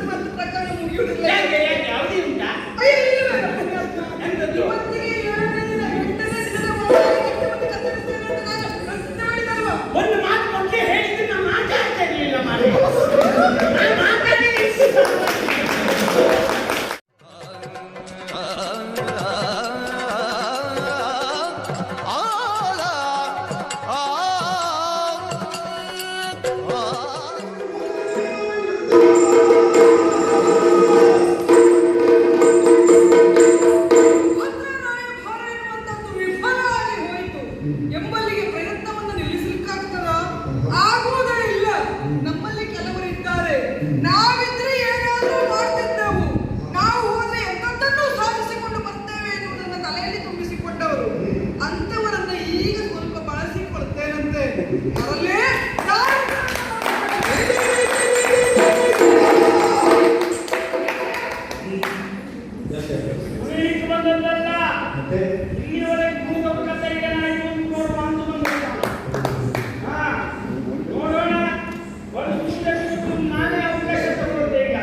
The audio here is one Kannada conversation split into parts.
ಮತ್ತೆ ಪ್ರಕರಣ ಮುಗಿಯುವುದಿಲ್ಲ. ಯಾಕೆ ಯಾಕೆ ಯಾವುದೇ ಉಂಟಾ? ಎಂತದ್ದು? ಒಂದು ಮಾತು ಮೊದಲೇ ಹೇಳಿದ್ರೆ ನಾನು ಮಾತಾಡ್ತಾ ಇರಲಿಲ್ಲ ಮಾರೆ. ನಾನು ಮಾತಾಡಲಿಲ್ಲ. ಎಂಬಲ್ಲಿಗೆ ಪ್ರಯತ್ನವನ್ನು ನಿಲ್ಲಿಸಲಿಕ್ಕಾಗ್ತದ? ಆಗುವುದೇ ಇಲ್ಲ. ನಮ್ಮಲ್ಲಿ ಕೆಲವರು ಇದ್ದಾರೆ, ನಾವಿದ್ರೆ ಏನಾದರೂ ಮಾಡ್ತಿದ್ದೆವು, ನಾವು ಹೋದ್ರೆ ಎಂತದ್ದನ್ನು ಸಾಧಿಸಿಕೊಂಡು ಬರ್ತೇವೆ ಎನ್ನುವುದನ್ನು ತಲೆಯಲ್ಲಿ ತುಂಬಿಸಿಕೊಂಡವರು. ಅಂತವರನ್ನ ಈಗ ಸ್ವಲ್ಪ ಬಳಸಿಕೊಳ್ತೇನಂತೆ. ಅದರಲ್ಲೇ ಬಂದದ್ದಲ್ಲ, ಇಲ್ಲಿವರೆಗೆ ಕೂಗಲು ಕಥೆಗಳಾಯಿತು ನೋಡುವ ಅಂತ ನೋಡೋಣ. ಒಂದು ನಿಮಿಷಕ್ಕೂ ನಾನೇ ಅವಕಾಶ ತಗೊಳ್ತೇನೆ ಈಗ.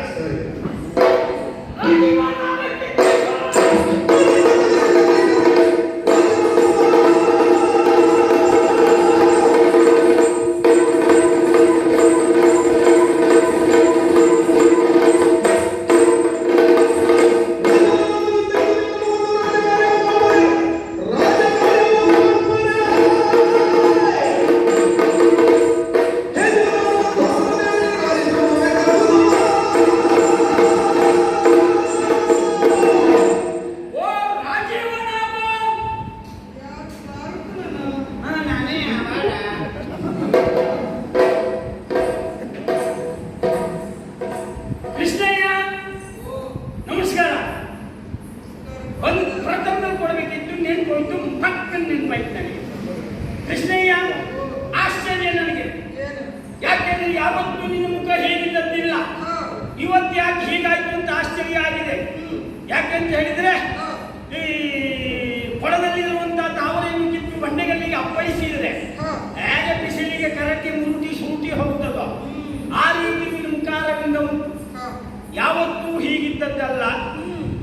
ಕೃಷ್ಣಯ್ಯ, ಆಶ್ಚರ್ಯ ನನಗೆ. ಯಾಕೆಂದ್ರೆ ಯಾವತ್ತೂ ನಿನ್ನ ಮುಖ ಹೇಗಿದ್ದದ್ದಿಲ್ಲ. ಇವತ್ತು ಯಾಕೆ ಹೀಗಾಯ್ತು ಅಂತ ಆಶ್ಚರ್ಯ ಆಗಿದೆ. ಯಾಕೆಂತ ಹೇಳಿದ್ರೆ ಈ ಕೊಳದಲ್ಲಿರುವಂತಹ ತಾವರೆಯನ್ನು ಕಿತ್ತು ಬಂಡೆಗಳಿಗೆ ಅಪ್ಪಳಿಸಿದ್ರೆ ಹೇಗೆ ಬಿಸಿಲಿಗೆ ಕರಕ್ಕೆ ಮುರುಟಿ ಸೂಟಿ ಹೋಗುತ್ತದೋ ಆ ರೀತಿ ನಿನ್ನ ಮುಖಾರವಿಂದ ಉಂಟು. ಯಾವತ್ತೂ ಹೀಗಿದ್ದದ್ದಲ್ಲ.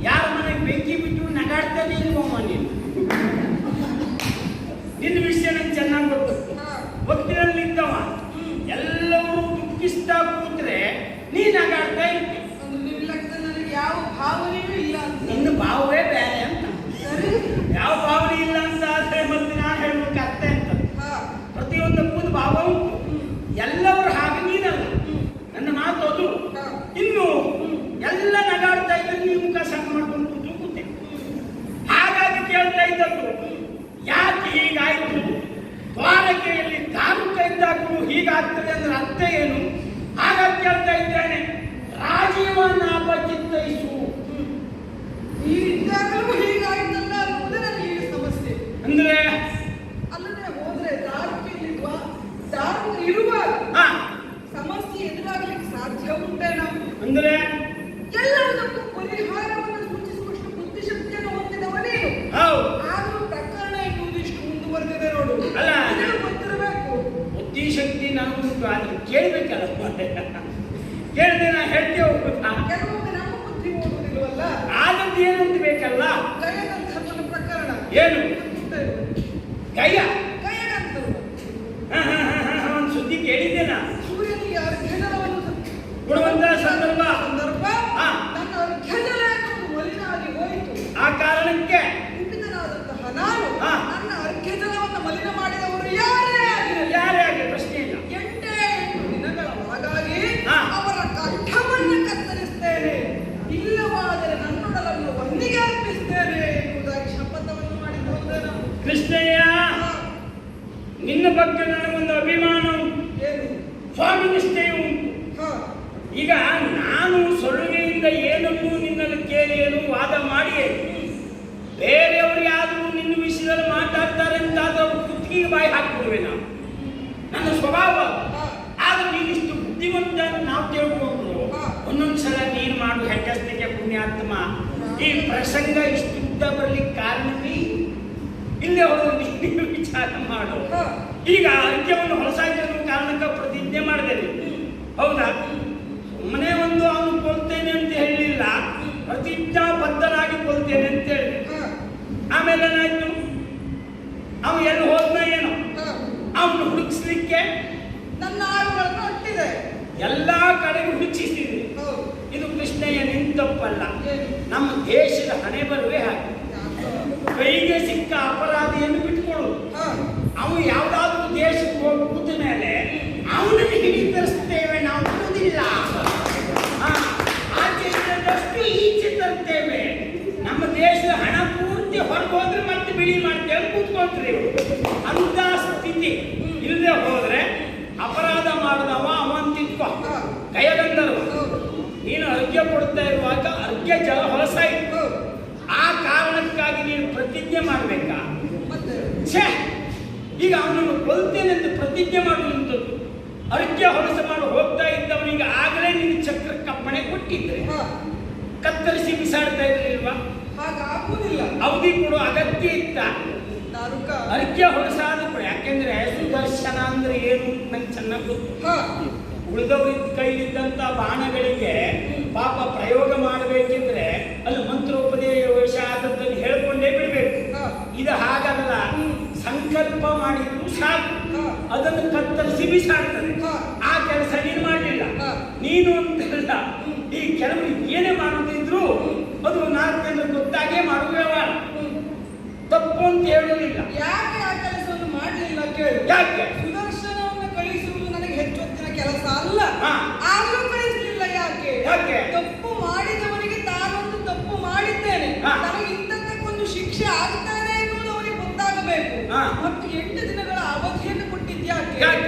ಯಾರ ಮನೆಗೆ ಬೆಂಕಿ ಬಿಟ್ಟು ನಗಾಡ್ತಾನೆ ಇಲ್ವಮ್ಮ ನೀನು. ನಿನ್ನ ವಿಷಯ ನಂಗೆ ಚೆನ್ನಾಗಿ ಗೊತ್ತು. ಒತ್ತಿನಲ್ಲಿದ್ದವ ಎಲ್ಲರೂ ದುಃಖಿಸ್ತಾ ಕೂತ್ರೆ ನೀನ್ ನಗಾಡ್ತಾ ಇರ್ತಿ. ನನಗೆ ಯಾವ ಭಾವನೆಯೂ ಇಲ್ಲ. ನಿನ್ನ ಭಾವವೇ ಬೇರೆ ಅಂತ. ಯಾವ ಭಾವನೆ ಇಲ್ಲ ಅಂತ ಆದ್ರೆ ಮತ್ತೆ ನಾನು ಹೇಳ್ಬೇಕು ಅರ್ಥ ಅಂತ. ಪ್ರತಿಯೊಂದಕ್ಕೂ ಭಾವ ಉಂಟು. ಎಲ್ಲವರು ಹಾಗೆ ನೀನಲ್ಲ. ನನ್ನ ಮಾತು ಅದು. ಇನ್ನು ಎಲ್ಲ ನಗಾಡ್ತಾ ಇದ್ರೆ ನೀವು ಮುಖ ಸಣ್ಣ ಮಾಡ್ಕೊಂಡು ಕೂತೆ. ಹಾಗಾಗಿ ಕೇಳ್ತಾ ಇದ್ದದ್ದು ಯಾಕೆ ಹೀಗಾಯ್ತು, ದ್ವಾರಕೆಯಲ್ಲಿ ಧಾರ್ಮಿಕ ಇದ್ದಾಗಲೂ ಹೀಗಾಗ್ತದೆ ಅಂದ್ರೆ ಅರ್ಥ ಏನು? ಹಾಗಾಗಿ ಕೇಳ್ತಾ ಇದ್ದೇನೆ. ರಾಜೀವನ ಅಪಚಿತ್ತೈಸು. ನೀರಿದ್ದಾಗಲೂ ಹೀಗಾಯ್ತಲ್ಲ ಅನ್ನೋದೇ ನನಗೆ ಸಮಸ್ಯೆ. ಅಂದ್ರೆ ಅಲ್ಲದೆ ಹೋದ್ರೆ ಧಾರ್ಮಿಕ ಇರುವಾಗ ಸಮಸ್ಯೆ ಎದುರಾಗಲಿಕ್ಕೆ ಸಾಧ್ಯ ಉಂಟೇನೋ? ಅಂದ್ರೆ ಎಲ್ಲದಕ್ಕೂ ಪರಿಹಾರವನ್ನು ಸೂಚಿಸುವಷ್ಟು ಬುದ್ಧಿಶಕ್ತಿಯನ್ನು ಹೊಂದಿದವ ನೀನು. ಆದರೂ ಪ್ರಕರಣ ಎನ್ನುವುದಿಷ್ಟು ಮುಂದುವರೆದಿದೆ ನೋಡು. ಅಲ್ಲ, ಗೊತ್ತಿರಬೇಕು. ಬುದ್ಧಿಶಕ್ತಿ ನನಗುಂಟು, ಆದ್ರೆ ಕೇಳ್ಬೇಕಲ್ಲ. ಕೇಳಿದೆ ನಾ ಹೇಳ್ತೇ ಹೋಗ್ಬೇಕಾ? ಕೆಲವೊಮ್ಮೆ ನಮ್ಮ ಬುದ್ಧಿ ಹೋಗುದಿಲ್ವಲ್ಲ. ಆದದ್ದು ಏನು ಅಂತ ಬೇಕಲ್ಲ. ಗಯಗಂಧರ್ವನ ಪ್ರಕರಣ ಏನು? ಗಯ ಗಯಗಂಧರ್ವ ಒಂದು ಸುದ್ದಿ ಕೇಳಿದ್ದೇನಾ? ಸೂರ್ಯನಿಗೆ ಅರ್ಘ್ಯಜಲವನ್ನು ಕೊಡುವಂತಹ ಸಂದರ್ಭ ನನ್ನ ಅರ್ಘ್ಯಜಲ ಎನ್ನುವುದು ಮಲಿನಾಗಿ ಹೋಯಿತು. ಆ ಕಾರಣಕ್ಕೆ ಕುಪಿತನಾದಂತಹ ನಾನು ನನ್ನ ಅರ್ಘ್ಯಜಲವನ್ನು ಮಲಿನ ಮಾಡಿದವರು ಯಾರೇ ಆಗಲಿ ಪ್ರಶ್ನೆ ಇಲ್ಲ. 8 ದಿನಗಳ ಒಳಗಾಗಿ ಅವರ ಕಂಠವನ್ನು ಕತ್ತರಿಸ್ತೇನೆ, ಇಲ್ಲವಾದರೆ ನನ್ನೊಡಲನ್ನು ಒಂದಿಗೆ ಅರ್ಪಿಸ್ತೇನೆ ಎಂಬುದಾಗಿ ಶಪಥವನ್ನು ಮಾಡಿದ್ದೇನೆ. ಕೃಷ್ಣಯ್ಯ, ನಿನ್ನ ಬಗ್ಗೆ ನನಗೊಂದು ಅಭಿಮಾನ ಉಂಟು, ಸ್ವಾಮಿ ನಿಷ್ಠೆಯೂ ಉಂಟು. ಈಗ ನಾನು ಸೊಳ್ಳೆಯಿಂದ ಏನನ್ನೂ ನಿನ್ನಲ್ಲಿ ಕೇಳಿ ಏನು ವಾದ ಮಾಡಿ ಬೇರೆಯವರು ಯಾರು ನಿನ್ನ ವಿಷಯದಲ್ಲಿ ಮಾತಾಡ್ತಾರೆ ಅಂತ ಅವರು ಕುತ್ತಿಗೆ ಬಾಯಿ ಹಾಕ್ಬಿಡುವೆ. ನಾನು ನನ್ನ ಸ್ವಭಾವ. ಆದ್ರೆ ನೀನಿಷ್ಟು ಬುದ್ಧಿವಂತ ನಾವು ತಿಳ್ಕೊಂಡು ಒಂದೊಂದ್ಸಲ ನೀನು ಮಾಡು ಹೆಡ್ಡಸ್ತಿಗೆ ಪುಣ್ಯಾತ್ಮ. ಈ ಪ್ರಸಂಗ ಇಷ್ಟು ಉದ್ದ ಬರ್ಲಿಕ್ಕೆ ಕಾರಣವೇ ಇಲ್ಲೇ ಹೋದ ನೀನು ವಿಚಾರ ಮಾಡು. ಈಗ ಅಂತ್ಯವನ್ನು ಹೊಲಸಾಗಿರೋ ಕಾರಣಕ್ಕೆ ಪ್ರತಿಜ್ಞೆ ಮಾಡಿದೆ. ಹೌದಾ? ಸುಮ್ಮನೆ ಒಂದು ಅವನು ಆಮೇಲೇನಾಯ್ತು, ಅವನು ಎಲ್ಲಿ ಹೋದ್ನ ಏನೋ, ಅವನು ಹುಡುಕಿಸ್ಲಿಕ್ಕೆ ನನ್ನ ಆಳುಗಳನ್ನು ಅಟ್ಟಿದೆ, ಎಲ್ಲಾ ಕಡೆಗೂ ಹುಡುಕಿಸಿದ್ವಿ. ಇದು ಕೃಷ್ಣಯ್ಯ ನಿಂತಪ್ಪಲ್ಲ, ನಮ್ಮ ದೇಶದ ಹಣೆ ಬರುವೆ ಹಾಗೆ. ಕೈಗೆ ಸಿಕ್ಕ ಅಪರಾಧಿಯನ್ನು ಬಿಟ್ಕೊಡು, ಅವನು ಯಾವ್ದಾದ್ರು ದೇಶಕ್ಕೆ ಹೋಗಿ ಕೂತ ಮೇಲೆ ಅವನನ್ನು ಹಿಡಿತರಿಸ್ತೇವೆ, ನಾವು ಬಿಡುವುದಿಲ್ಲ. ಆಚೆ ಇದ್ದಷ್ಟು ಈಚೆ ತರ್ತೇವೆ. ನಮ್ಮ ದೇಶದ ಹಣ ಪೂರ್ತಿ ಹೊರಗೆ ಹೋದ್ರೆ ಮತ್ತೆ ಬಿಳಿ ಮಾಡ್ತೇವೆ, ಕೂತ್ಕೊಂಡ್ರಿ. ಅಂತ ಸ್ಥಿತಿ ಇಲ್ಲದೆ ಹೋದ್ರೆ ಅಪರಾಧ ಮಾಡಿದವ ಅವನ್ ತಿಳ್ಕೊ ಕೈಯಗಂದರು. ನೀನು ಅರ್ಘ್ಯ ಕೊಡ್ತಾ ಇರುವಾಗ ಅರ್ಘ್ಯ ಜಲ ಹೊಲಸಾಯಿತು, ಆ ಕಾರಣಕ್ಕಾಗಿ ನೀನು ಪ್ರತಿಜ್ಞೆ ಮಾಡ್ಬೇಕಾ? ಛೇ, ಈಗ ಅವನನ್ನು ಕೊಲ್ತೇನೆ ಅಂತ ಪ್ರತಿಜ್ಞೆ ಮಾಡುವಂಥದ್ದು. ಅರ್ಘ್ಯ ಹೊಲಸ ಮಾಡಿ ಹೋಗ್ತಾ ಇದ್ದವನಿಗೆ ಆಗಲೇ ನೀನು ಚಕ್ರ ಕಪ್ಪಣೆ ಕೊಟ್ಟಿದ್ರೆ ಕತ್ತರಿಸಿ ಬಿಸಾಡ್ತಾ ಇರಲಿಲ್ವಾ? ಹಾಗಾಗುವುದಿಲ್ಲ. ಅವಧಿ ಕೊಡುವ ಅಗತ್ಯ ಇತ್ತ? ಅರ್ಘ್ಯ ಹೊಲಸಾದ ಯಾಕೆಂದ್ರೆ ಸುದರ್ಶನ ಅಂದ್ರೆ ಏನು ನಂಗೆ ಚೆನ್ನಾಗಿ ಗೊತ್ತು. ಉಳಿದವ್ರ ಕೈಲಿದ್ದಂತ ಬಾಣಗಳಿಗೆ ಪಾಪ ಪ್ರಯೋಗ ಮಾಡಬೇಕೆಂದ್ರೆ ಅಲ್ಲಿ ಮಂತ್ರೋಪದೇಶ ಆದದ್ದನ್ನು ಹೇಳ್ಕೊಂಡೇ ಬಿಡ್ಬೇಕು. ಇದು ಹಾಗಲ್ಲ, ಸಂಕಲ್ಪ ಮಾಡಿದ್ರು ಸಾಕು, ಅದನ್ನು ಕತ್ತರಿಸಿ ಬಿಸಾಡ್ತದೆ. ಆ ಕೆಲಸ ನೀನು ಮಾಡಲಿಲ್ಲ. ನೀನು ಅಂತಲ್ಲ, ಈ ಕೆಲವರು ಏನೇ ಮಾಡುತ್ತಿದ್ರು ಅದು 4 ಜನರು ಗೊತ್ತಾಗೇ ಮಾಡುವ ವ್ಯವಹಾರ. ತಪ್ಪು ಅಂತ ಹೇಳುವುದಿಲ್ಲ. ಯಾಕೆ ಆ ಕೆಲಸವನ್ನು ಮಾಡಲಿಲ್ಲ ಕೇಳಿ? ಯಾಕೆ? ಸುದರ್ಶನವನ್ನು ಕಳಿಸುವುದು ನನಗೆ ಹೆಚ್ಚೊತ್ತಿನ ಕೆಲಸ ಅಲ್ಲ, ಆದರೂ ಕಳಿಸಲಿಲ್ಲ. ಯಾಕೆ? ತಪ್ಪು ಮಾಡಿದವನಿಗೆ ತಾನೊಂದು ತಪ್ಪು ಮಾಡಿದ್ದೇನೆ, ನನಗೆ ಇಂಥದ್ದಕ್ಕೊಂದು ಶಿಕ್ಷೆ ಆಗ್ತಾನೆ ಎನ್ನುವುದು ಅವನಿಗೆ ಗೊತ್ತಾಗಬೇಕು. ಮತ್ತು 8 ದಿನಗಳ ಅವಧಿಯನ್ನು ಕೊಟ್ಟಿದ್ಯಾಕೆ?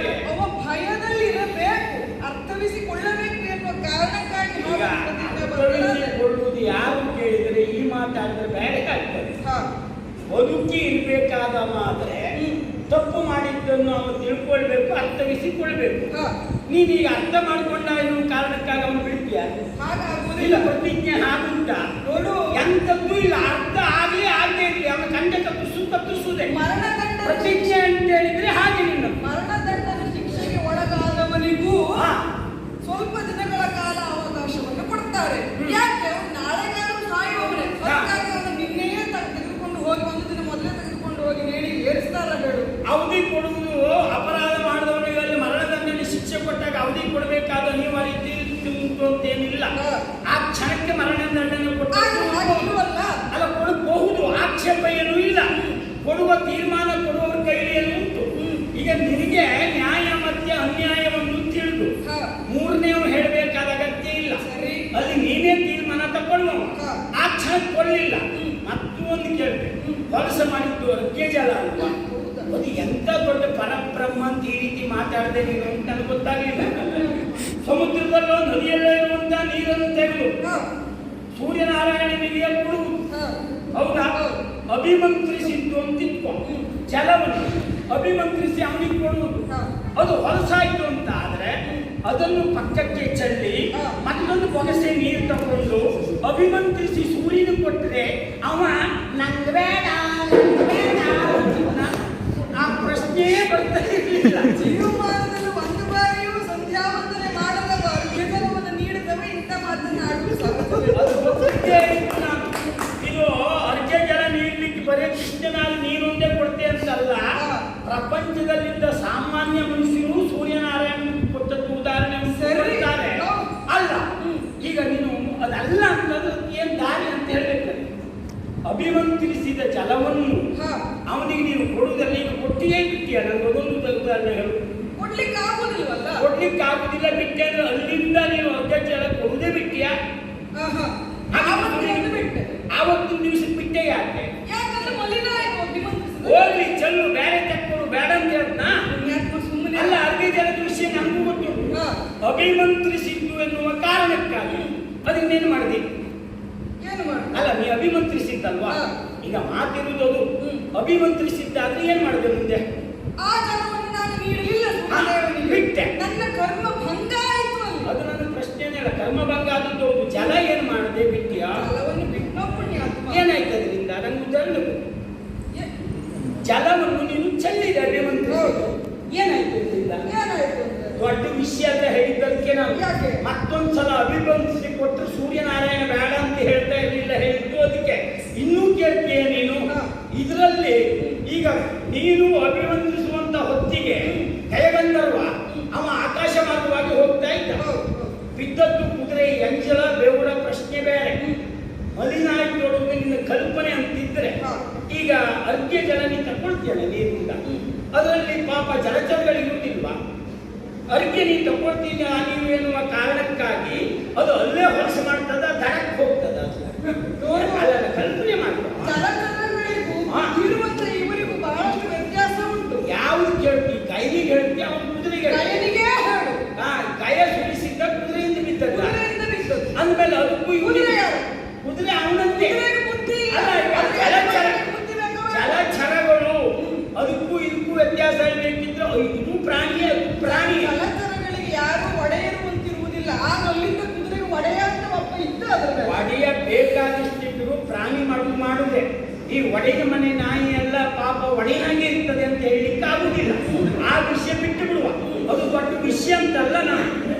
ಅವ ಭಯದಲ್ಲಿ ಇರಬೇಕು, ಅರ್ಥವಿಸಿಕೊಳ್ಳಬೇಕು ಎನ್ನುವ ಕಾರಣಕ್ಕಾಗಿ. ಅರ್ಥವಿಸಿಕೊಳ್ಳುವುದು ಯಾರು ಕೇಳಿದರೆ ಈ ಮಾತಾಡಿದ್ರೆ ಬೇರೆ ಆಗ್ತದೆ. ಬದುಕಿ ಇರ್ಬೇಕಾದ ಮಾತ್ರ ತಪ್ಪು ಮಾಡಿದ್ದನ್ನು ಅವನು ತಿಳ್ಕೊಳ್ಬೇಕು, ಅರ್ಥವಿಸಿಕೊಳ್ಬೇಕು. ನೀನೀಗ ಅರ್ಥ ಮಾಡ್ಕೊಂಡ ಎನ್ನುವ ಕಾರಣಕ್ಕಾಗಿ ಅವನು ಬಿಡ್ತೀಯ? ಇಲ್ಲ, ಪ್ರತಿಜ್ಞೆ ಹಾಗುಂಟ ನೋಡು, ಎಂಥದ್ದು ಇಲ್ಲ. ಅರ್ಥ ಆಗಲಿ ಆಗದೆ ಇರಲಿ, ಅವನ ಕಂಡ ಕತ್ತರಿಸುವುದೇ ಪ್ರತಿಜ್ಞೆ ಅಂತ ಹೇಳಿದ್ರೆ ಹಾಗೆ. ನಿನ್ನ ಮರಣದಂಡದ ಶಿಕ್ಷೆಗೆ ಒಳಗಾದವನಿಗೂ ಸ್ವಲ್ಪ ದಿನಗಳ ಕಾಲ ಅವಕಾಶವನ್ನು ಕೊಡ್ತಾರೆ. ಯಾಕೆ? ಅವನು ನಾಳೆಗಾದರೂ ಸಾಯುವವನೇ, ಅದಕ್ಕಾಗಿ ಅವನು ನಿನ್ನೆಯೇ ತೆಗೆದುಕೊಂಡು ಹೋಗಿ, 1 ದಿನ ಮೊದಲೇ ತೆಗೆದುಕೊಂಡು ಹೋಗಿ ನೇಣಿ ಏರಿಸ್ತಾರ ಹೇಳು. ಅವಧಿ ಕೊಡುವುದು ಅಪರಾಧ ಮಾಡಿದವನಿಗೆ ಅಲ್ಲಿ ಮರಣದಂಡನೆ ಶಿಕ್ಷೆ ಕೊಟ್ಟಾಗ ಅವಧಿ ಕೊಡಬೇಕಾದ ಅನಿವಾರ್ಯತೆ ಉಂಟು ಅಂತೇನಿಲ್ಲ. ಆ ಕ್ಷಣಕ್ಕೆ ಮರಣದಂಡನೆ ಅಲ್ಲ, ಕೊಡಬಹುದು, ಆಕ್ಷೇಪ ಏನೂ ಇಲ್ಲ. ಕೊಡುವ ತೀರ್ಮಾನ ಕೊಡುವವರ ಕೈಲಿ ಏನು ಉಂಟು. ಈಗ ನಿನಗೆ ನ್ಯಾಯ ಮತ್ತೆ ಅನ್ಯಾಯವನ್ನು ತಿಳಿದು 3ನೇವು ಹೇಳಬೇಕಾದ ಅಗತ್ಯ ಇಲ್ಲ. ಅಲ್ಲಿ ನೀನೇ ತೀರ್ಮಾನ ತಗೊಳ್ಳುವ. ಆ ಕ್ಷಣಕ್ಕೆ ಕೊಡಲಿಲ್ಲ. ಮತ್ತೊಂದು ಕೇಳಬೇಕು, ಹೊಲಸ ಮಾಡಿದ್ದು ಅರ್ಘ್ಯ ಜಲ ಅಲ್ವಾ? ಅದು ಎಂತ ದೊಡ್ಡ ಪರಬ್ರಹ್ಮ ಅಂತ ಈ ರೀತಿ ಮಾತಾಡದೆ ನೀನು ಅಂತ ನನಗೆ ಗೊತ್ತಾಗಲಿಲ್ಲ. ಸಮುದ್ರದಲ್ಲೋ ನದಿಯಲ್ಲೋ ಇರುವಂತ ನೀರನ್ನು ತೆಗೆದು ಸೂರ್ಯನಾರಾಯಣನಿಗೆ ಕೊಡುವುದು, ಹೌದಾ? ಅಭಿಮಂತ್ರಿಸಿದ್ದು ಅಂತ ಇಟ್ಕೊ, ಜಲವನ್ನು ಅಭಿಮಂತ್ರಿಸಿ ಅವನಿಗೆ ಕೊಡುವುದು. ಅದು ಹೊಲಸಾಯ್ತು ಅಂತ ಆದ್ರೆ ಅದನ್ನು ಪಕ್ಕಕ್ಕೆ ಚೆಲ್ಲಿ ಮತ್ತೊಂದು ಬೊಗಸೆ ನೀರು ತಗೊಂಡು ಅಭಿಮಂತ್ರಿಸಿ ಸೂರ್ಯನ ಕೊಟ್ಟರೆ ಅವ ನಂಗೆ ಬೇಡ ಆ ಪ್ರಶ್ನೆಯೇ ಬರ್ತಾ ಇರಲಿಲ್ಲ. ಜೀವಮಾನದಲ್ಲಿ 1 ಬಾರಿಯೂ ಸಂಧ್ಯಾ ವಂದನೆ ಮಾಡದ ಅರ್ಘ್ಯಜಲವನ್ನು ನೀಡಿದವ ಇಂಥ ಮಾತನ್ನು ಆಡುವುದು. ಇದು ಅರ್ಘ್ಯ ಜಲ ನೀಡಲಿಕ್ಕೆ ಬರೀ ಕೃಷ್ಣನಾಗಿ ನೀರೊಂದೇ ಕೊಡ್ತೆ ಅಂತಲ್ಲ, ಪ್ರಪಂಚದಲ್ಲಿದ್ದ ಸಾಮಾನ್ಯ ಮನುಷ್ಯರು ಸೂರ್ಯನಾರಾಯಣ ಕೊಟ್ಟದ್ದು ಉದಾಹರಣೆ ಸೇರಿದ್ದಾರೆ ಅಲ್ಲ. ಈಗ ನೀನು ಅದಲ್ಲ ಅಂತಂದ್ರೆ ಏನ್ ದಾರಿ ಅಂತ ಹೇಳ್ಬೇಕು. ಅಭಿಮಂತ್ರಿಸಿದ ಜಲವನ್ನು ಅವನಿಗೆ ನೀನು ಕೊಡುವುದಲ್ಲ. ಈಗ ಕೊಟ್ಟಿಯೇ ಬಿಟ್ಟಿಯ? ನನಗೆ ಅದೊಂದು ಉದಾಹರಣೆ ಹೇಳು. ಕೊಡ್ಲಿಕ್ಕೆ ಆಗುದಿಲ್ವಲ್ಲ? ಕೊಡ್ಲಿಕ್ಕೆ ಆಗುದಿಲ್ಲ. ಬಿಟ್ಟೆ ಅಂದ್ರೆ ಅಲ್ಲಿಂದ ನೀನು ಅರ್ಘ್ಯ ಜಲ ಕೊಡುವುದೇ ಬಿಟ್ಟಿಯ? ಆವತ್ತು ದಿವಸ ಬಿಟ್ಟೆ. ಯಾಕೆ? ಯಾಕಂದ್ರೆ ಮಲಿನ ಆಯ್ತು. ಹೋಗ್ಲಿ ಚೆಲ್ಲು, ಬೇರೆ ತಕ್ಕೊಡು, ಬೇಡ ಅಂತ ಹೇಳ್ತಾ ಅಲ್ಲ. ಅರ್ಘ್ಯ ಜಲದ ವಿಷಯ ನಮಗೂ ಗೊತ್ತುಂಟು. ಅಭಿಮಂತ್ರಿಸಿದ್ದು ಎನ್ನುವ ಕಾರಣಕ್ಕಾಗಿ ಅದನ್ನೇನು ಮಾಡಿದೆ? ಅಲ್ಲ, ನೀ ಅಭಿಮಂತ್ರಿಸಿದ್ದಲ್ವಾ? ಈಗ ಮಾತಿರುವುದು ಅಭಿಮಂತ್ರಿಸಿದ್ದಾದ್ರೆ ಏನ್ ಮಾಡಿದೆ ಮುಂದೆ? ಆ ಜಲವನ್ನು ನಾನು ನೀಡಲಿಲ್ಲ, ಬಿಟ್ಟೆ. ನನ್ನ ಕರ್ಮ ಭಂಗ ಆಯ್ತು. ಅದು ನನ್ನ ಪ್ರಶ್ನೆನೇ ಅಲ್ಲ. ಕರ್ಮಭಂಗ ಆದದ್ದು ಹೌದು. ಜಲ ಏನ್ ಮಾಡದೆ ಬಿಟ್ಟಿಯಾ? ಜಲವನ್ನು ಬಿಟ್ಟು ಪುಣ್ಯಾತ್ಮ. ಏನಾಯ್ತು ಅದರಿಂದ? ನಂಗೆ ಉದಾಹರಣೆ ಜಲವನ್ನು ನೀನು ಚೆಲ್ಲಿದೆ ಅಭಿಮಂತ್ರಿಸಿ, ಏನಾಯ್ತು ಇದರಿಂದ? ದೊಡ್ಡ ವಿಷಯ ಅಂತ ಹೇಳಿದ್ದಕ್ಕೆ ನಾವು ಮತ್ತೊಂದ್ಸಲ ಅಭಿಮಂತ್ರಿಸಿ ಕೊಟ್ಟರು ಸೂರ್ಯನಾರಾಯಣ ಬೇಡ ಅಂತ ಹೇಳ್ತಾ ಇರಲಿಲ್ಲ ಹೇಳಿದ್ದು. ಅದಕ್ಕೆ ಇನ್ನೂ ಕೇಳ್ತೀಯ ನೀನು? ಇದರಲ್ಲಿ ಈಗ ನೀನು ಅಭಿವಂದಿಸುವಂತ ಹೊತ್ತಿಗೆ ಗಯಗಂಧರ್ವ ಅವ ಆಕಾಶ ಮಾರ್ಗವಾಗಿ ಹೋಗ್ತಾ ಇದ್ದ. ಬಿದ್ದದ್ದು ಕುದುರೆ ಎಂಜಲ ಬೇವುಡ ಪ್ರಶ್ನೆ ಬೇರೆ. ಮಲಿನಾಯ್ತೊಳಗೆ ನಿನ್ನ ಕಲ್ಪನೆ ಅಂತಿದ್ರೆ ಈಗ ಅರ್ಘ್ಯ ಜಲ ನೀ ತಗೊಳ್ತೇನೆ ನೀರಿಂದ, ಅದರಲ್ಲಿ ಪಾಪ ಜಲಚರಗಳಿರುವುದಿಲ್ವಾ? ಅರ್ಘ್ಯ ನೀ ತಗೊಳ್ತೀನಿ ನೀವು ಎನ್ನುವ ಕಾರಣಕ್ಕಾಗಿ ಅದು ಅಲ್ಲೇ ಹೊಲಸ ಮಾಡ್ತದ, ದಡಕ್ಕೆ ಹೋಗ್ತದ. ಕಲ್ಪನೆ ಮಾಡ್ತದ. ಇರುವಂತ ಇವರಿಗೂ ಬಹಳಷ್ಟು ವ್ಯತ್ಯಾಸ ಉಂಟು. ಯಾವುದು ಕೇಳ್ತಿ? ಕೈಲಿಗೆ ಹೇಳ್ತಿ, ಅವನು ಕುದುರೆಗೆ ಹೇಳು. ಕೈಯ ಸುಳಿಸಿದ್ದ ಕುದುರೆಯಿಂದ ಬಿದ್ದದ ಅಂದ್ಮೇಲೆ ಅದಕ್ಕೂ ಕುದುರೆ ಅವನಂತೆ ಜಲಚರಗಳು ಅದಕ್ಕೂ ಇದಕ್ಕೂ ವ್ಯತ್ಯಾಸ ಬೇಕಿದ್ರೆ ಇದು ಪ್ರಾಣಿ, ಅದು ಪ್ರಾಣಿ. ಜಲಚರಗಳಿಗೆ ಯಾರು ಒಡೆಯಿರುವಂತಿರುವುದಿಲ್ಲ. ಆಗ ಅಲ್ಲಿಂದ ಕುದುರೆಗೆ ಒಡೆಯ ಅಂತ ಒಬ್ಬ ಇದ್ದ. ಒಡೆಯ ಬೇಕಾದಷ್ಟಿದ್ರು ಪ್ರಾಣಿ ಮಾಡುವುದೇ. ಈ ಒಡೆಯ ಮನೆ ನಾಯಿ ಎಲ್ಲ ಪಾಪ ಒಡೆಯಾಗಿ ಇರ್ತದೆ ಅಂತ ಹೇಳಲಿಕ್ಕೆ ಆಗುದಿಲ್ಲ. ಆ ವಿಷಯ ಬಿಟ್ಟು ಬಿಡುವ, ಅದು ದೊಡ್ಡ ವಿಷಯ ಅಂತಲ್ಲ.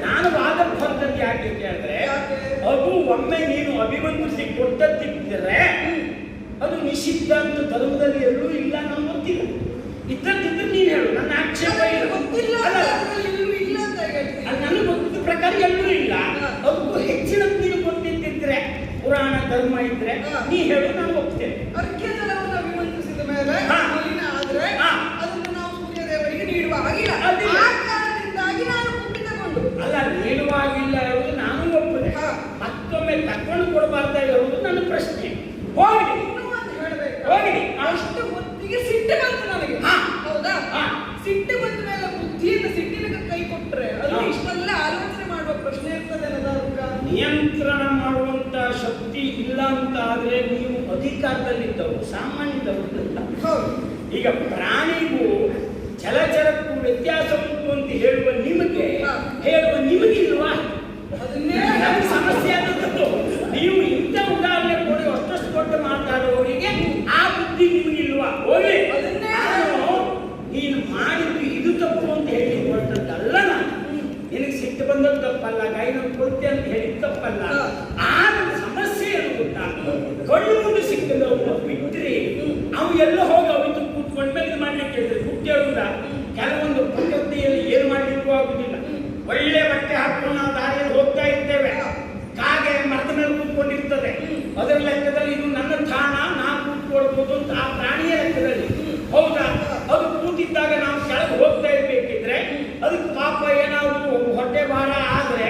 ನಾನು ವಾದಕ್ಕೆ ಹೊರತದ್ದು ಯಾಕೆ ಕೇಳಿದ್ರೆ, ಅದು ಒಮ್ಮೆ ನೀನು ಅಭಿವಂದಿಸಿ ಕೊಟ್ಟದ್ದಿದ್ದರೆ ಅದು ನಿಷಿದ್ಧ ಅಂತ ಧರ್ಮದಲ್ಲಿ ಎಲ್ಲೂ ಇಲ್ಲ, ನಮ್ಗೆ ಗೊತ್ತಿಲ್ಲ. ಇದ್ದದ್ದಿದ್ರೆ ನೀನು ಹೇಳು, ನನ್ನ ಆಕ್ಷೇಪ ಗೊತ್ತಿಲ್ಲ. ನನಗೆ ಗೊತ್ತಿದ್ದ ಪ್ರಕಾರ ಎಲ್ಲೂ ಇಲ್ಲ. ಅದಕ್ಕೂ ಹೆಚ್ಚಿನ ನೀನು ಗೊತ್ತಿದ್ದಿದ್ರೆ ಪುರಾಣ ಧರ್ಮ ಇದ್ರೆ ನೀ ಹೇಳು, ನಾನು ಹೋಗ್ತೇನೆ. ಅರ್ಘ್ಯ ಜಲವನ್ನು ಅಭಿವಂದಿಸಿದ ಮೇಲೆ ಮಲಿನ ಆದ್ರೆ ಅದನ್ನು ನಾವು ಸೂರ್ಯದೇವರಿಗೆ ನೀಡುವ ಹಾಗಿಲ್ಲ. ಆ ಕಾರಣದಿಂದಾಗಿ ನಾನು ಕುಂಠಿತಗೊಂಡು ಅಲ್ಲ, ನೀಡುವಾಗಿಲ್ಲ ಹೇಳುವುದು ನಾನು ಒಪ್ಪದೆ. ಮತ್ತೊಮ್ಮೆ ತಕೊಂಡು ಕೊಡಬಾರ್ದ ಹೇಳುವುದು ನನ್ನ ಪ್ರಶ್ನೆ. ಹೋಗಿ ಹೋಗಿ ಅಷ್ಟು ಹೊತ್ತಿಗೆ ಸಿಟ್ಟು ಬಂತು ನನಗೆ. ಹೌದಾ? ಸಿಟ್ಟು ಬಂದ ಮೇಲೆ ಬುದ್ಧಿಯಿಂದ ಸಿಟ್ಟಿನ ಕೈ ಕೊಟ್ರೆ ಅದು ಇಷ್ಟೆಲ್ಲ ಆಲೋಚನೆ ಮಾಡುವ ಪ್ರಶ್ನೆ ಇರ್ತದೆ. ನಿಯಂತ್ರಣ ಮಾಡುವಂತ ಶಕ್ತಿ ಇಲ್ಲ ಅಂತ ಆದ್ರೆ ನೀವು ಅಧಿಕಾರದಲ್ಲಿದ್ದವರು, ಸಾಮಾನ್ಯದವರು. ಈಗ ಪ್ರಾಣಿಗೂ ಜಲಚರಕ್ಕೂ ವ್ಯತ್ಯಾಸ ಉಂಟು ಅಂತ ಹೇಳುವ ನಿಮಗಿಲ್ವಾ? ಅದನ್ನೇ ಸಮಸ್ಯೆ ಆದದ್ದು. ನೀವು ಇಂಥ ಉದಾಹರಣೆ ಕೊಡಿ, ಅಷ್ಟು ದೊಡ್ಡ ಮಾತಾಡುವವರಿಗೆ ಆ ಬುದ್ಧಿ ನಿಮಗಿಲ್ವಾ? ಹೋಗಿ ನೀನು ಮಾಡಿದ್ದು ಇದು ತಪ್ಪು ಅಂತ ಹೇಳಿ ಹೊರಟದ್ದಲ್ಲ. ನಾನು ನಿನಗೆ ಸಿಟ್ಟು ಬಂದದ್ದು ತಪ್ಪಲ್ಲ, ಗೈನಲ್ಲಿ ಕೊಡ್ತೆ ಅಂತ ಹೇಳಿದ ತಪ್ಪಲ್ಲ. ಆಗ ಸಮಸ್ಯೆ ಏನು ಗೊತ್ತಾ? ಕಣ್ಣು ಮುಂದೆ ಸಿಕ್ಕದವನ್ನ ಬಿಟ್ಟರೆ ಅವು ಎಲ್ಲ ಹೋಗಿ ಅವಿತು ಕೂತ್ಕೊಂಡ್ಮೇಲೆ ಇದು ಮಾಡ್ಲಿಕ್ಕೆ ಹೇಳ್ತಾರೆ. ಬುದ್ಧಿ ಹೇಳುವುದ ಕೆಲವೊಂದು ಪ್ರಕೃತಿಯಲ್ಲಿ ಏನು ಮಾಡ್ಲಿಕ್ಕೂ ಆಗುದಿಲ್ಲ. ಒಳ್ಳೆ ಬಟ್ಟೆ ಹಾಕೊಂಡು ನಾವು ದಾರಿಯಲ್ಲಿ ಹೋಗ್ತಾ ಇರ್ತೇವೆ, ಕಾಗೆ ಮರದ ಮೇಲೆ ಕೂತ್ಕೊಂಡಿರ್ತದೆ. ಅದರ ಲೆಕ್ಕದಲ್ಲಿ ಇದು ನನ್ನ ಸ್ಥಾನ, ನಾನು ಕೂತ್ಕೊಳ್ಬಹುದು ಅಂತ ಆ ಪ್ರಾಣಿಯ ಲೆಕ್ಕದಲ್ಲಿ. ಹೌದಾ? ಅದು ಕೂತಿದ್ದಾಗ ನಾವು ಕೆಳಗೆ ಹೋಗ್ತಾ ಇರ್ಬೇಕಿದ್ರೆ ಅದಕ್ಕೆ ಪಾಪ ಏನಾದ್ರು ಹೊಟ್ಟೆ ಭಾರ ಆದ್ರೆ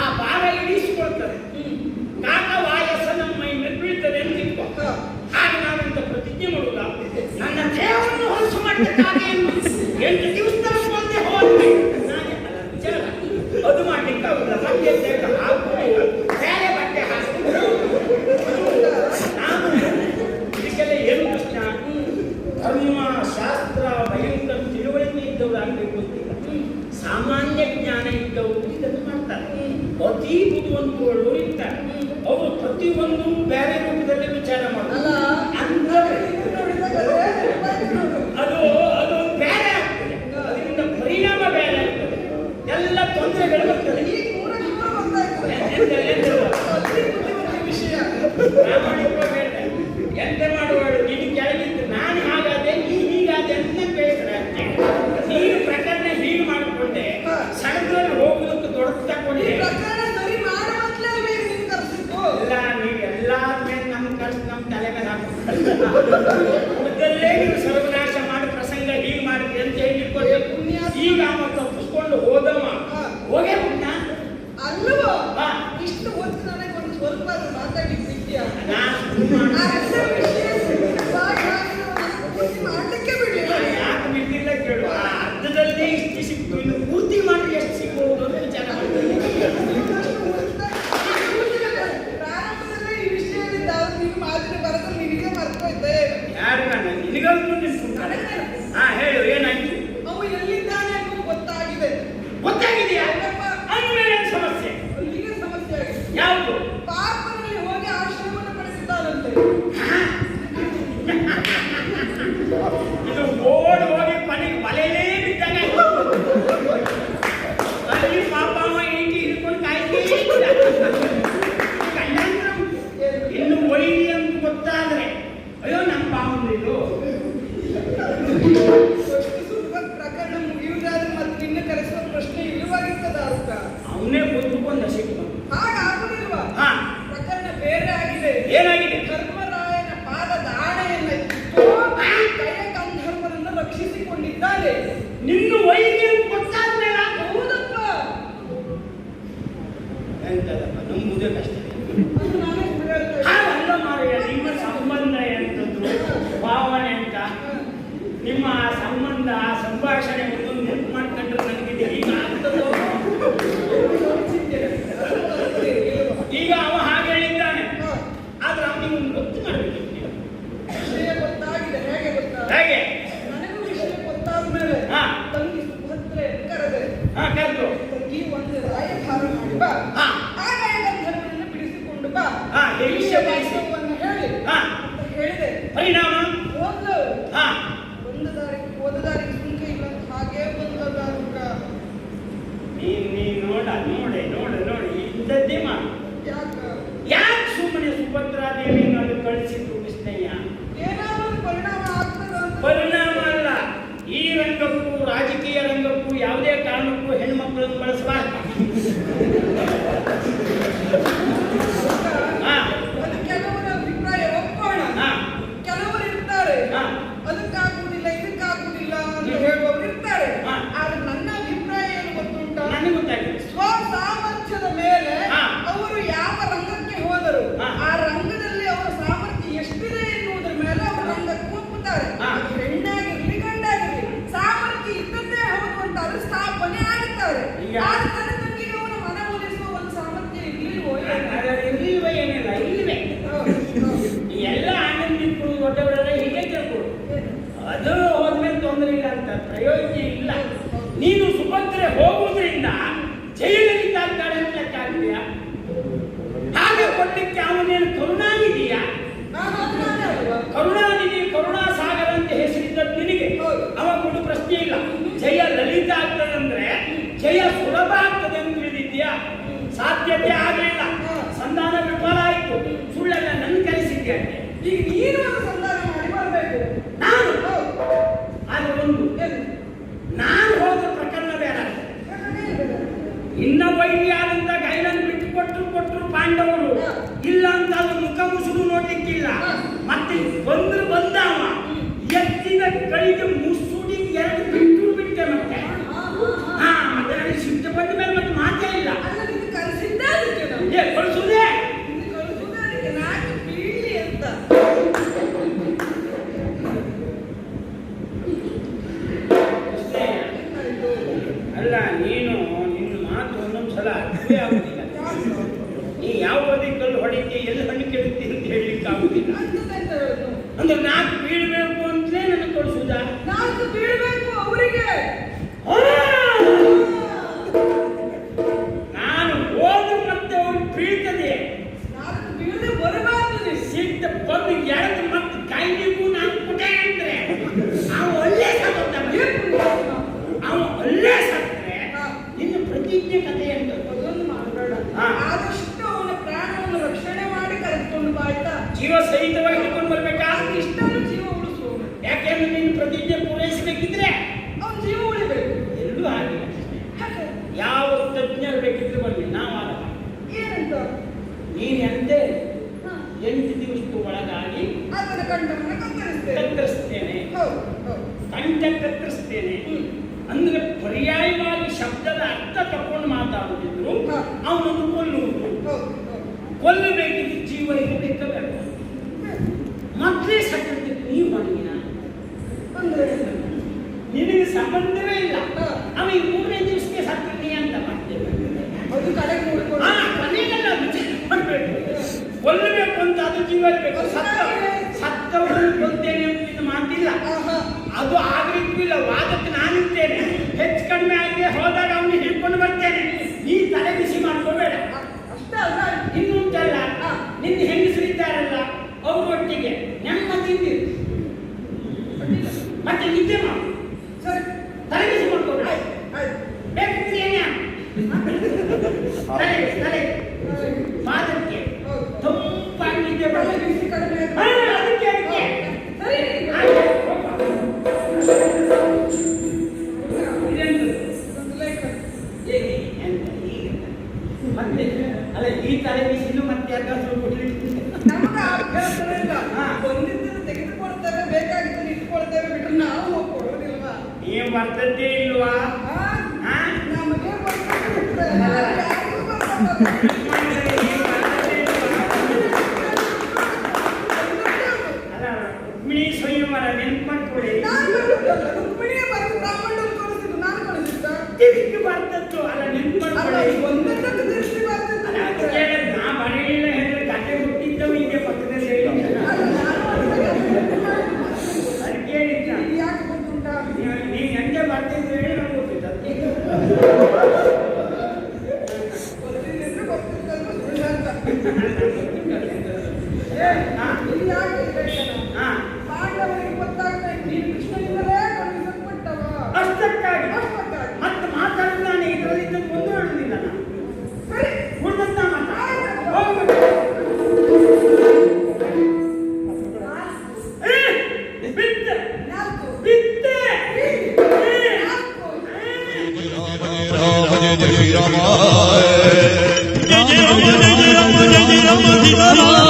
ಆ ಭಾರ ಇಳಿಸಿಕೊಳ್ತದೆ. ಕಾಕ ವಾಯಸ್ಸ ನಮ್ಮ ಮೈ ಮೇಲೆ ಬೀಳ್ತದೆ ಅಂತ ಇಟ್ಕೊ. ಹಾಗೆ ನಾವೆಂತ ಪ್ರತಿಜ್ಞೆ ಮಾಡುವುದ? ನನ್ನ ದೇಹವನ್ನು ಹೊಲಸು ಮಾಡಬೇಕಾಗೆ 8 ದಿವಸದ ಮುಂದೆ ಹೋದ್ರೆ ಅದು ಮಾಡ್ಲಿಕ್ಕೆ ಆಗುದಿಲ್ಲ. ಬಟ್ಟೆ ಹಾಕು, ಬೇರೆ ಬಟ್ಟೆ ಹಾಕು. ನಾನು ಇದಕ್ಕೆಲ್ಲ ಏನು ಪ್ರಶ್ನೆ? ಧರ್ಮ ಶಾಸ್ತ್ರ ಭಯಂಕರ ತಿಳುವಳಿಕೆ ಇದ್ದವರು ಆಗ್ಬೇಕು ಅಂತಿಲ್ಲ. ಸಾಮಾನ್ಯ ಜ್ಞಾನ ಇದ್ದವರು ಇದನ್ನು ಮಾಡ್ತಾರೆ. ಅತಿ ಬುದ್ಧಿವಂತರು ಇರ್ತಾರೆ, ಅವರು ಪ್ರತಿಯೊಂದು ಬೇರೆ ರೂಪದಲ್ಲಿ ವಿಚಾರ ಮಾಡ್ತಾರೆ. ಅದು ಅದು ಬೇರೆ ಆಗ್ತದೆ, ಅದರಿಂದ ಪರಿಣಾಮ ಬೇರೆ ಆಗ್ತದೆ, ಎಲ್ಲ ತೊಂದರೆಗಳು ಬರ್ತದೆ. ಪ್ರಾಮಾಣಿಕ ಬೇಡ, ಎಂತ ಮಾಡುವಾಳು ನೀನು ಕೆಳಗಿದ್ದು ನಾನು ಹಾಗಾದೆ ನೀ ಹೀಗಾದೆ ಅಂತ ಬೇಸರ. ನೀನು ಪ್ರಕರಣ ಹೀಗೆ ಮಾಡಿಕೊಂಡೆ, ಸಡಗರಲ್ಲಿ ಹೋಗುವುದಕ್ಕೆ ದೊಡ್ಡ ತಗೊಂಡೆ. ಇಲ್ಲ, ನೀವು ಎಲ್ಲಾದ್ಮೇಲೆ ನಮ್ಮ ಕರ್ಸು ನಮ್ಮ ತಲೆ ಮೇಲೆ ಹಾಕಲ್ಲೇ ನೀವು ಸರ್ವನಾಶ ಮಾಡಿ ಪ್ರಸಂಗ ಹೀಗೆ ಮಾಡಿದ್ರಿ ಅಂತ ಹೇಳಿಕೊಳ್ಬೇಕು. ಈಗ ಅವ ತಪ್ಪಿಸ್ಕೊಂಡು ಹೋದವ ಹೋಗೇ ಉಂಟ ಅಲ್ಲವೋ? ಇಷ್ಟು ಹೊತ್ತು ನನಗೆ ಒಂದು ಸ್ವಲ್ಪ ಮಾತಾಡ್ಲಿಕ್ಕೆ ಬಿಟ್ಟಿಯ ಮಾಡ್ಲಿಕ್ಕೆ ಬಿಡ್ಲಿಲ್ಲ. ಯಾಕೆ ಬಿಟ್ಟಿಲ್ಲ ಕೇಳುವ? ಅರ್ಧದಲ್ಲೇ ಇಷ್ಟು ಸಿಕ್ತು, ಇನ್ನು ಪೂರ್ತಿ ಮಾಡಿ ಎಷ್ಟು ಸಿಗ್ಬಹುದು ಅಂತ ವಿಚಾರ ಮಾಡ್ತೀನಿ. ಪ್ರಾರಂಭದಲ್ಲೇ ಈ ವಿಷಯದಿಂದ ನೀವು ಮಾತಿನ ಬರೋದು ನಿನಗೆ ಮರ್ತೋಯ್ತಾರೆ. ಯಾರು ನಿನಗಂತೂ ಹೇಳು, ಏನಾಯ್ತು? ಅವ ಎಲ್ಲಿದ್ದಾನೆ ಅನ್ನೋದು ಗೊತ್ತಾಗಿದೆ. ಗೊತ್ತಾಗಿದೆಯಾ? ಅಂದ್ಮೇಲೆ ಸಮಸ್ಯೆ ಅಲ್ಲಿಗೆ ಸಮಸ್ಯೆ ಆಗಿದೆ. ಯಾವುದು? ಪಾಪನಲ್ಲಿ ಹೋಗಿ ಆಶ್ರಮವನ್ನು ಪಡೆದಿದ್ದಾನಂತೆ. ಏನಾಗಿದೆ? ಧರ್ಮರಾಯನ ಪಾದದ ಆಣೆಯನ್ನ ಇಟ್ಟು ಕೈಯ ಗಂಧರ್ವನನ್ನು ರಕ್ಷಿಸಿಕೊಂಡಿದ್ದಾರೆ. ನಿನ್ನ ವೈದ್ಯ ಗೊತ್ತಾದ್ಮೇಲೆ ಹೌದಪ್ಪ, ಎಂತದಪ್ಪ ನಂಬುದೇ ಕಷ್ಟ. ಅದು ನಾನೇ ಹೇಳ್ತೇನೆ. ಹಾಗಲ್ಲ ಮಾರಯ್ಯ, ನಿಮ್ಮ ಸಂಬಂಧ ಎಂತದ್ದು, ಭಾವನೆ ಅಂತ ನಿಮ್ಮ ಸಂಬಂಧ ಸಂಭಾಷಣೆ ಒಂದು ನೆನಪು ಮಾಡ್ಕೊಂಡ್ರೆ ನನಗೆ ಈಗ ಆಗ್ತದೋ? ಈಗ ಅವ ಹಾಗೆ ಹೇಳಿದ್ದಾನೆ, ಆದ್ರೆ ಅವನಿಗೆ ಒಂದು ಗೊತ್ತು ಮಾಡಬೇಕು. ವಿಷಯ ಗೊತ್ತಾಗಿದೆ. ಹೇಗೆ ಗೊತ್ತಾ? ಹೇಗೆ? ನನಗೂ ವಿಷಯ ಗೊತ್ತಾದ ಮೇಲೆ ಹಾ. ತಂಗಿ ಸುಭದ್ರೆ ಕರೆದೆ. ಕರೆದು ತಂಗಿ ಒಂದು ರಾಯಭಾರ ಮಾಡಿ ಬಾ, ಹಾ. ಆ ರಾಯಗಂಧರ್ವನನ್ನು ಬಿಡಿಸಿಕೊಂಡು ಬಾ, ಹಾ, ಈ ಹೇಗೆ ವಿಷಯ ಬಿಡಿಸಿ? ವಾಸ್ತವವನ್ನು ಹೇಳಿ ಹಾ. ಅಂತ ಹೇಳಿದೆ. ಪರಿಣಾಮ ಹೋದ್ಲು. ಹಾ ಒಂದು ದಾರಿಗೆ ಸುಂಕ ಇಲ್ಲ ಅಂತ ಹಾಗೆ ಬಂದದಾರುಕ. ನೀನ್ ನೋಡಿ ಇದ್ದದ್ದೇ ಮಾಡು. ಯಾಕೆ ಸುಮ್ಮನೆ ಸುಭದ್ರಾದೇವಿಯನ್ನು ಅಲ್ಲಿ ಕಳಿಸಿದ್ರು ಕೃಷ್ಣಯ್ಯ? ಏನಾದರೂ ಪರಿಣಾಮ ಆಗ್ತದ ಅಂತ. ಪರಿಣಾಮ ಅಲ್ಲ, ಈ ರಂಗಕ್ಕೂ ರಾಜಕೀಯ ರಂಗಕ್ಕೂ ಯಾವುದೇ ಕಾರಣಕ್ಕೂ ಹೆಣ್ಮಕ್ಳನ್ನು ಬಳಸಬಾರ್ದು. ಅದು ಕೆಲವರ ಅಭಿಪ್ರಾಯ ಒಪ್ಪೋಣ. ಕೆಲವರು ಇರ್ತಾರೆ ಅದಕ್ಕಾಗುವುದಿಲ್ಲ ಇದಕ್ಕಾಗುವುದಿಲ್ಲ ಅಂತ ಹೇಳುವವರು ಇರ್ತಾರೆ. ಆದ್ರೆ ನನ್ನ ಅಭಿಪ್ರಾಯ ಏನು ಗೊತ್ತುಂಟ? ನನಗೆ ಗೊತ್ತಾಗಿದೆ. ಸ್ವಸಾಮರ್ಥ್ಯದ ಮೇಲೆ ಹಾ. ಅವರು ಯಾವ ರಂಗಕ್ಕೆ ಹೋದರು, ಹಾ. ಆ ರಂಗದಲ್ಲಿ ಅವರ ಸಾಮರ್ಥ್ಯ ಎಷ್ಟಿದೆ ಎನ್ನುವುದರ ಮೇಲೆ ಅವರು ರಂಗಕ್ಕೆ ಒಪ್ಪುತ್ತಾರೆ. ಹಾ. ಅದು ಹೆಣ್ಣಾಗಿರ್ಲಿ ಗಂಡಾಗಿರ್ಲಿ ಸಾಮರ್ಥ್ಯ ಇದ್ದದ್ದೇ ಹೌದು ಅಂತ ಅದು ಸ್ಥಾಪನೆ ಆಗುತ್ತಾರೆ. ಈಗ ಆದ್ರೆ ನನ್ನ ತಂಗಿಗೆ ಅವರ ಮನ ಒಲಿಸುವ ಒಂದು ಸಾಮರ್ಥ್ಯ ಇರ್ಲಿಲ್ವೋ ಏನೋ? ಇರ್ಲಿಲ್ವ ಏನಿಲ್ಲ, ಇಲ್ವೇ. ಈ ಎಲ್ಲ ಆನಂದಿಕ್ಕಳು ದೊಡ್ಡವರೆಲ್ಲ ಹೀಗೆ ತಿಳ್ಕೊಡು. ಅದು ಹೋದ್ಮೇಲೆ ತೊಂದರೆ ಇಲ್ಲ ಅಂತ ಪ್ರಯೋಜನ ಇಲ್ಲ. ನೀನು ಸುಭದ್ರೆ ಹೋಗುವುದರಿಂದ ಜೈಲಲ್ಲಿ ಆಗ್ತಾಳೆ ಅಂತ ಲೆಕ್ಕ ಆಗಿದೆಯಾ? ಹಾಗೆ ಕೊಡ್ಲಿಕ್ಕೆ ಅವನೇನು ಕರುಣಾನಿಧಿಯಾ? ಕರುಣಾನಿಧಿ ಕರುಣಾಸಾಗರ ಅಂತ ಹೆಸರಿದ್ದದ್ದು ನಿನಗೆ. ಅವ ಕೊಡು ಪ್ರಶ್ನೆ ಇಲ್ಲ. ಜಯ ಲಲಿತ ಆಗ್ತದಂದ್ರೆ ಜಯ ಸುಲಭ ಆಗ್ತದೆ ಅಂತ ತಿಳಿದಿದ್ಯಾ? ಸಾಧ್ಯತೆ ಆಗಲಿಲ್ಲ. ಸಂಧಾನ ವಿಫಲ ಆಯಿತು. ಸುಳ್ಳೆಲ್ಲ ನನ್ನ ಕಲಿಸಿದ್ದೆ. ಈಗ ನೀನು ಒಂದು ಸಂಧಾನ ಮಾಡಿ ಬರಬೇಕು. ನಾನು ಆದ್ರೆ ಒಂದು ನಾನು ಹೋದ ಪ್ರಕರಣ ಬೇರೆ. ಇನ್ನ ವೈರಿಯಾದಂತ ಗೈಲನ್ನು ಬಿಟ್ಟು ಕೊಟ್ಟರು ಪಾಂಡವರು ಇಲ್ಲ ಅಂತ ಅದು ಮುಖ ಮುಸುರು ನೋಡ್ಲಿಕ್ಕಿಲ್ಲ. ಮತ್ತೆ ಬಂದವ ಎತ್ತಿದ ಕೈಗೆ ಮುಸುಡಿ ಎರಡು ಬಿಟ್ಟೆ ಮತ್ತೆ ಮತ್ತೆ ನನಗೆ ಸಿಟ್ಟು ಬಂದ ಮೇಲೆ ಮತ್ತೆ ಮಾತೇ ಇಲ್ಲ. ಕಲಿಸಿದ್ದೆ ಅದಕ್ಕೆ ನಾವು. ಕಳಿಸುದೇ ಕಲಿಸುವುದೇ ಅದಕ್ಕೆ ನಾಲ್ಕು ಬೀಳಿ ಅಂತ. ಅಲ್ಲ, ನೀನು ನಿನ್ನ ಮಾತು ಒಂದೊಂದ್ಸಲ ಅರ್ಥವೇ ಆಗುದಿಲ್ಲ. ನೀ ಯಾವ ಬದಿಕಲ್ಲಿ ಹೊಡಿತಿ ಎಲ್ಲಿ ಹಣ್ಣು ಕೆಡುತ್ತಿ ಅಂತ ಹೇಳಲಿಕ್ಕೆ ಆಗುದಿಲ್ಲ. ಅಂದ್ರೆ ನಾಲ್ಕು ಬೀಳ್ಬೇಕು ಅಂತಲೇ ನನಗೆ ಕಳಿಸುವುದಾ? ನಾಲ್ಕು ಬೀಳ್ಬೇಕು ಅವರಿಗೆ. ನಾನು ಹೋದ್ರೆ ಮತ್ತೆ ಅವ್ರಿಗೆ ಬೀಳ್ತದೆ. ನಾಲ್ಕು ಬೀಳದೆ ಬರಬಾರ್ದು. ಸಿಟ್ಟ ಬಂದು ಎಳೆದು ಮತ್ತೆ ಕೈಗೂ ನಾನು ಪುಟೆ ಅಂದ್ರೆ ಅವ ಒಳ್ಳೆ ಸತ್ರೆ ನಿನ್ನ ಪ್ರತಿಜ್ಞೆ ಕಥೆ ಅಂತ ಅದೊಂದು ಮಾಡಬೇಡ. ಆದಷ್ಟು ಅವನ ಪ್ರಾಣವನ್ನು ರಕ್ಷಣೆ ಮಾಡಿ ಕರೆದುಕೊಂಡು ಬಾ ಆಯ್ತಾ? ಜೀವ ಸಹಿತವಾಗಿ ಹಿಡ್ಕೊಂಡು ಬರ್ಬೇಕಾ? ಇಷ್ಟನ್ನು ಜೀವ ಉಳಿಸುವ. ಯಾಕೆಂದ್ರೆ ನೀನು ಪ್ರತಿಜ್ಞೆ ಪೂರೈಸಬೇಕಿದ್ರೆ ಅವನ ಜೀವ ಉಳಿಬೇಕು. ಎಲ್ಲೂ ಆಗಿಲ್ಲ. ಯಾವ ತಜ್ಞರು ಬೇಕಿದ್ರೆ ಬರಲಿ, ನಾವು ಆದ ಏನಂತ ನೀನು ಎಂದೇ 8 ದಿವಸಕ್ಕೂ ಒಳಗಾಗಿ ಅದರ ಕಂಠವನ್ನು ಕತ್ತರಿಸ್ತೇನೆ. ಕಂಠ ಕತ್ತರಿಸ್ತೇನೆ ಅಂದ್ರೆ ಪರ್ಯಾಯವಾಗಿ ಶಬ್ದದ ಅರ್ಥ ತಕೊಂಡು ಮಾತಾಡುತ್ತಿದ್ರು ಅವನನ್ನು ಕೊಲ್ಲುವುದು. ಕೊಲ್ಲಬೇಕಿದ್ರೆ ಜೀವ ಇರಬೇಕಬೇಕು. ಮೊದಲೇ ಸತ್ತಕ್ಕೆ ನೀವು ಮಾಡಿನ ಅಂದ್ರೆ ನಿನಗೆ ಸಂಬಂಧವೇ ಇಲ್ಲ. ಅವ ಈ 3ನೇ ದಿವಸಕ್ಕೆ ಸತ್ತೀನಿ ಅಂತ ಮಾಡ್ತೇವೆ. ಅದು ಕಡೆಗೆ ನೋಡ್ಕೊಂಡು ಕೊನೆಗೆಲ್ಲ ವಿಚಾರ ಮಾಡಬೇಕು. ಕೊಲ್ಲಬೇಕು ಅಂತ ಅದು ಜೀವ ಇರಬೇಕು. ಸತ್ತವರನ್ನು ಕೊಲ್ತೇನೆ ಅಂತ ಮಾತಿಲ್ಲ. ಅದು ಆಗ್ಲಿಕ್ಕಿಲ್ಲ. ವಾದಕ್ಕೆ ನಾನಿರ್ತೇನೆ. ಹೆಚ್ಚು ಕಡಿಮೆ ಆಗಿದೆ ಹೋದಾಗ ಅವನು ಹಿಡ್ಕೊಂಡು ಬರ್ತೇನೆ. ನೀ ತಲೆ ಬಿಸಿ ಮಾಡ್ಕೋಬೇಡ. ಅಷ್ಟೇ ಅಲ್ಲ, ಇನ್ನುಂಟಲ್ಲ ನಿನ್ನ ಹೆಂಗಸರಿದ್ದಾರಲ್ಲ ಅವ್ರ ಒಟ್ಟಿಗೆ ನೆಮ್ಮದಿ ಮತ್ತೆ ನಿದ್ದೆ ಮಾಡು. ಸರಿ ತಲೆ ಬಿಸಿ ಮಾಡ್ಕೋಬೇಡ. ಬೇಕಿದ್ರೆ ಏನೇ ತಲೆ ವಾದಕ್ಕೆ ತಂಪಾಗಿ ನಿದ್ದೆ ಮಾಡು. ಬಿಸಿ ಕಡಿಮೆ ಅದಕ್ಕೆ ಸರಿ ಮತ್ತೆ ಅಲ್ಲ ಈ ತಲೆ ಬಿಸಿಲು ಮತ್ತೆ ಯಾಕಾದ್ರೂ ಕೊಡ್ಲಿಕ್ಕೆ ನಮ್ಗೆ ಬರ್ತದ್ದೇ ಇಲ್ವಾ? ಹಾ? ನಮಗೆ ಬರ್ತದೆ, ಯಾರಿಗೂ ಬರ್ತದೆ. ಅಲ್ಲ, ರುಕ್ಮಿಣಿ ಸ್ವಯಂವರ ನೆನ್ಪು ಮಾಡ್ಕೊಳ್ಳಿ. ರುಕ್ಮಿಣಿಯೇ ಬರ್ತದೆ, ಬ್ರಾಹ್ಮಣರು ಕಳಿಸಿದ್ದು, ನಾನು ಕಳಿಸಿದ್ದ? ತಿರುಗಿ ಬರ್ತದ್ದು ಅಲ್ಲ, ನೆನ್ಪು ಅಲ್ಲ, ಮಾಡ್ಕೊಳ್ಳಿ. ಒಂದೊಂದಕ್ಕೆ ದೃಷ್ಟಿ ಬರ್ತದೆ. ಅಲ್ಲ, ಅದು ಕೇಳಿದ್ರೆ ನಾ ಬರೀಲಿಲ್ಲ ಹೇಳಿದ್ರೆ ಕತೆ ಹುಟ್ಟಿದ್ದವು ಹಿಂದೆ ಪಕ್ಕದಲ್ಲಿ ಹೇಳಿದ್ದಲ್ಲ. ಅಲ್ಲ, ಅದು ಕೇಳಿದ್ದ. ಇದು ಯಾಕೆ ಗೊತ್ತುಂಟಾ? ನೀವು ಹೆಂಗೆ ಬರ್ತಿದ್ರು ಹೇಳಿ ನಮ್ಗೆ ಗೊತ್ತಿದ್ದದ್ದು. ಗೊತ್ತಿದ್ರೆ ಗೊತ್ತಿದ್ದಲ್ವ ಸುಳ್ಳು ಅಂತ. ಹಾ? ಇದು ಯಾಕೆ ಹೇಳ್ತಾನ? ಹಾ. ಪಾಂಡವರಿಗೆ ಗೊತ್ತಾಗ್ತಾ ಇತ್ತು, ನೀನು ಕೃಷ್ಣನಿಂದಲೇ ಕಳುಹಿಸಲ್ಪಟ್ಟವ. ಅಷ್ಟಕ್ಕಾಗಿ ಅಷ್ಟಕ್ಕಾಗಿ. ಮತ್ತೆ ಮಾತಾಡ್ತಾನೆ ಇದರಲ್ಲಿ ಮುಂದುವರೆದಿಲ್ಲ ನಾನು. ಸರಿ, ಉಳಿದಂತ ಹೋಗ್ಬೇಕು. ಬಿತ್ತೆ ನಾಲ್ಕು, ಬಿತ್ತೆ ನಾಲ್ಕು. Rama, Jai Jai Rama, Jai Jai Rama, Jai Jai Rama, Sita Rama.